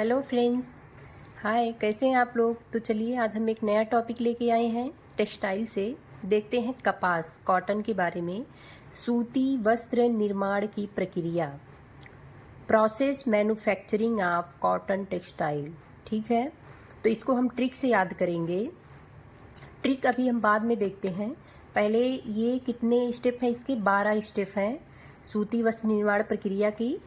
Hello friends. हाय, कैसे हैं आप लोग। तो चलिए आज हम एक नया टॉपिक लेके आए हैं टेक्सटाइल से। देखते हैं कपास कॉटन के बारे में। सूती वस्त्र निर्माण की प्रक्रिया, process manufacturing of cotton textile. ठीक है, तो इसको हम ट्रिक से याद करेंगे। ट्रिक अभी हम बाद में देखते हैं। पहले ये कितने स्टेप हैं इसके, 12 स्टेप हैं। सूती वस्त्र निर्माण प्रक्रिया की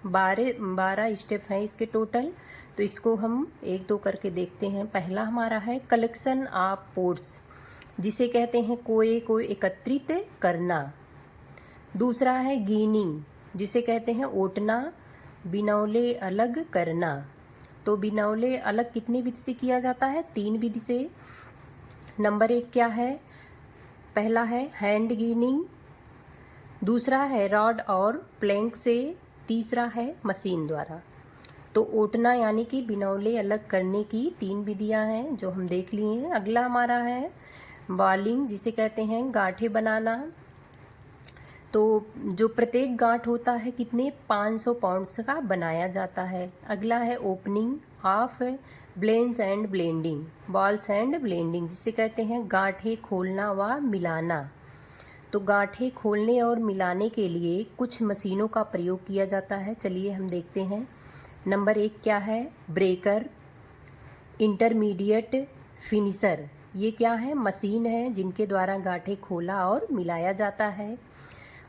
12 स्टेप हैं इसके टोटल। तो इसको हम एक दो करके देखते हैं। पहला हमारा है कलेक्शन ऑफ पोर्ट्स, जिसे कहते हैं कोए को एकत्रित करना। दूसरा है गीनिंग, जिसे कहते हैं ओटना, बिनौले अलग करना। तो बिनौले अलग कितने विधि से किया जाता है, 3 विधि से। नंबर 1 क्या है, पहला है हैंड गीनिंग, दूसरा है रॉड और प्लैंक से, तीसरा है मशीन द्वारा। तो ओटना यानी कि बिनौले अलग करने की 3 विधियां हैं जो हम देख लिए हैं। अगला हमारा है बॉलिंग, जिसे कहते हैं गांठें बनाना। तो जो प्रत्येक गांठ होता है कितने 500 पाउंड्स का बनाया जाता है। अगला है opening of Blaine's and blending, balls and blending, जिसे कहते हैं गांठें खोलना व मिलाना। तो गांठें खोलने और मिलाने के लिए कुछ मशीनों का प्रयोग किया जाता है। चलिए हम देखते हैं। नंबर 1 क्या है, ब्रेकर, इंटरमीडिएट, फिनिशर। ये क्या है, मशीन है जिनके द्वारा गांठें खोला और मिलाया जाता है।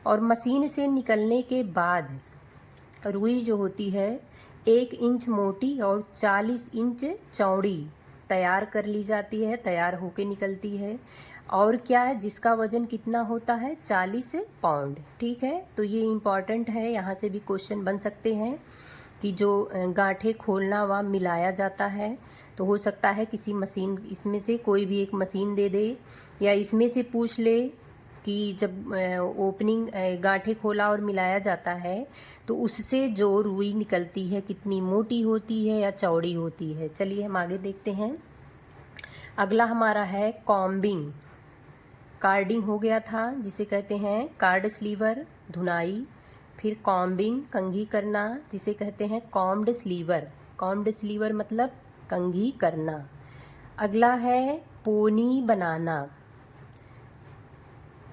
और मशीन से निकलने के बाद रुई जो होती है 1 इंच मोटी और 40 इंच चौड़ी तैयार कर ली जाती है, तैयार होके निकलती है। और क्या है, जिसका वजन कितना होता है, 40 पाउंड। ठीक है, तो ये इम्पॉर्टेंट है, यहाँ से भी क्वेश्चन बन सकते हैं कि जो गांठें खोलना व मिलाया जाता है। तो हो सकता है किसी मशीन, इसमें से कोई भी एक मशीन दे दे, या इसमें से पूछ ले कि जब ओपनिंग गांठें खोला और मिलाया जाता है तो उससे जो रुई निकलती है कितनी मोटी होती है या चौड़ी होती है। चलिए हम आगे देखते हैं। अगला हमारा है कॉम्बिंग, कार्डिंग हो गया था, जिसे कहते हैं कार्ड स्लीवर, धुनाई। फिर कॉम्बिंग, कंघी करना, जिसे कहते हैं कॉम्ड स्लीवर। कॉम्ड स्लीवर मतलब कंघी करना। अगला है पोनी बनाना,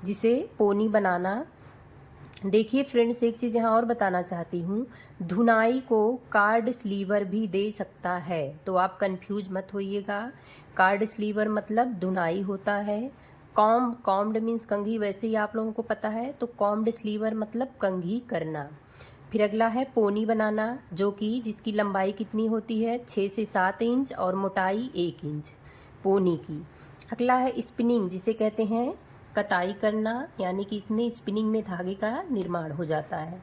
जिसे पोनी बनाना। देखिए फ्रेंड्स, एक चीज़ यहाँ और बताना चाहती हूँ, धुनाई को कार्ड स्लीवर भी दे सकता है, तो आप कंफ्यूज मत होइएगा। कार्ड स्लीवर मतलब धुनाई होता है। कॉम्ड मीन्स कंघी, वैसे ही आप लोगों को पता है। तो कॉम्ड स्लीवर मतलब कंघी करना। फिर अगला है पोनी बनाना, जो कि जिसकी लंबाई कितनी होती है 6 से 7 इंच और मोटाई 1 इंच, पोनी की। अगला है स्पिनिंग, जिसे कहते हैं कताई करना, यानी कि इसमें स्पिनिंग में धागे का निर्माण हो जाता है।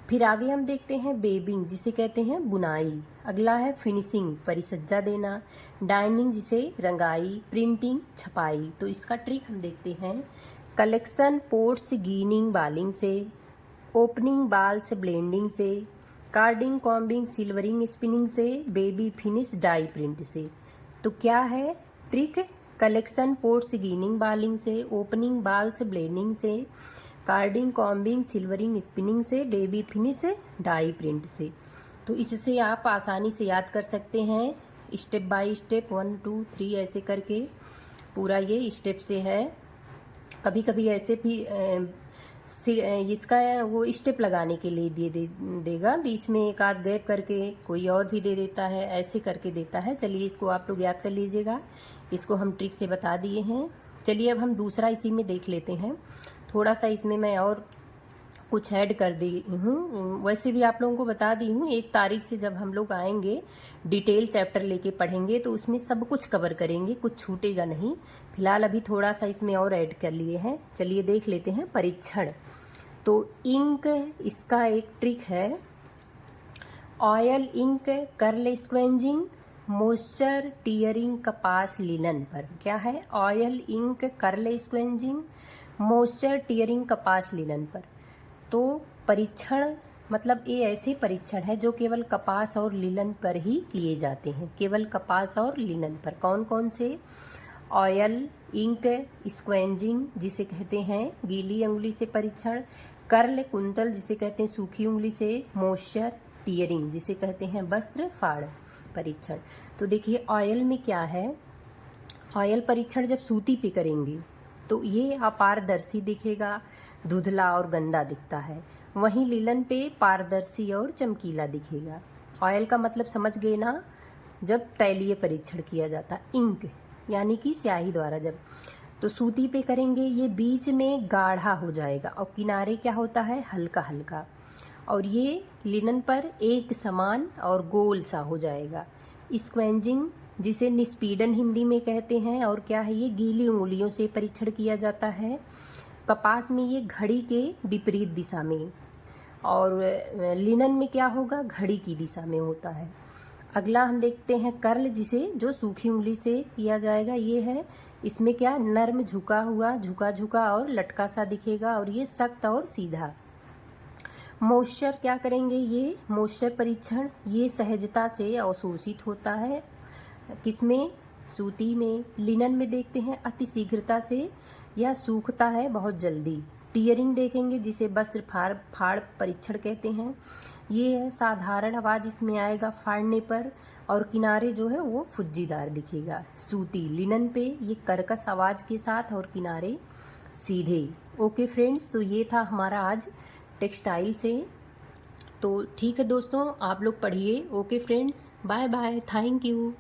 फिर आगे हम देखते हैं वेबिंग, जिसे कहते हैं बुनाई। अगला है फिनिशिंग, परिसज्जा देना। डाइनिंग, जिसे रंगाई। प्रिंटिंग, छपाई। तो इसका ट्रिक हम देखते हैं। कलेक्शन पोर्ट्स गीनिंग बालिंग से, ओपनिंग बाल्स ब्लेंडिंग से, कार्डिंग कॉम्बिंग सिल्वरिंग स्पिनिंग से, बेबी फिनिश डाई प्रिंट से। तो क्या है ट्रिक, कलेक्शन पोर्ट्स गीनिंग बालिंग से, ओपनिंग बाल्स ब्लेंडिंग से, कार्डिंग कॉम्बिंग सिल्वरिंग स्पिनिंग से, बेबी फिनिश डाई प्रिंट से। तो इससे आप आसानी से याद कर सकते हैं, स्टेप बाय स्टेप 1 2 3 ऐसे करके पूरा ये स्टेप से है। कभी कभी ऐसे भी इसका वो स्टेप लगाने के लिए देगा, बीच में एक आध गैप करके कोई और भी दे देता है, ऐसे करके देता है। चलिए इसको आप लोग याद कर लीजिएगा, इसको हम ट्रिक से बता दिए हैं। चलिए अब हम दूसरा इसी में देख लेते हैं। थोड़ा सा इसमें मैं और कुछ ऐड कर दी हूँ, वैसे भी आप लोगों को बता दी हूँ। 1 तारीख से जब हम लोग आएंगे डिटेल चैप्टर लेके पढ़ेंगे तो उसमें सब कुछ कवर करेंगे, कुछ छूटेगा नहीं। फिलहाल अभी थोड़ा सा इसमें और ऐड कर लिए हैं। चलिए देख लेते हैं परीक्षण। तो इंक, इसका एक ट्रिक है, oil ink curl scavenging moisture tearing कपास लिनन पर। क्या है, oil ink curl scavenging moisture tearing कपास लिनन पर। तो परीक्षण मतलब ये ऐसे परीक्षण है जो केवल कपास और लिनन पर ही किए जाते हैं, केवल कपास और लिनन पर। कौन कौन से, ऑयल इंक स्क्वेंजिंग, जिसे कहते हैं गीली उंगली से परीक्षण, कर्ल कुंतल, जिसे कहते हैं सूखी उंगली से, मॉइस्चर टीयरिंग, जिसे कहते हैं वस्त्र फाड़ परीक्षण। तो देखिए ऑयल में क्या है, ऑयल परीक्षण जब सूती पे करेंगे तो ये अपारदर्शी दिखेगा, धुंधला और गंदा दिखता है। वहीं लिनन पे पारदर्शी और चमकीला दिखेगा। ऑयल का मतलब समझ गए ना, जब तैलीय परीक्षण किया जाता, इंक यानी कि स्याही द्वारा जब, तो सूती पे करेंगे ये बीच में गाढ़ा हो जाएगा और किनारे क्या होता है, हल्का हल्का, और ये लिनन पर एक समान और गोल सा हो जाएगा। स्क्वेंजिंग, जिसे निस्पीडन हिंदी में कहते हैं, और क्या है ये गीली उंगलियों से परीक्षण किया जाता है। कपास में ये घड़ी के विपरीत दिशा में, और लिनन में क्या होगा, घड़ी की दिशा में होता है। अगला हम देखते हैं कर्ल, जिसे जो सूखी उंगली से किया जाएगा, ये है। इसमें क्या, नर्म झुका हुआ, झुका झुका और लटका सा दिखेगा, और ये सख्त और सीधा। मॉइस्चर क्या करेंगे, ये मॉइस्चर परीक्षण, ये सहजता से अवशोषित होता है। किसमें, सूती में। लिनन में देखते हैं अति शीघ्रता से यह सूखता है बहुत जल्दी। टीयरिंग देखेंगे, जिसे वस्त्र फाड़ परीक्षण कहते हैं। ये है साधारण आवाज़ इसमें आएगा फाड़ने पर, और किनारे जो है वो फुज्जीदार दिखेगा। सूती, लिनन पे ये कर्कश आवाज़ के साथ और किनारे सीधे। ओके फ्रेंड्स, तो ये था हमारा आज टेक्सटाइल से। तो ठीक है दोस्तों, आप लोग पढ़िए। Okay friends, bye bye, thank you.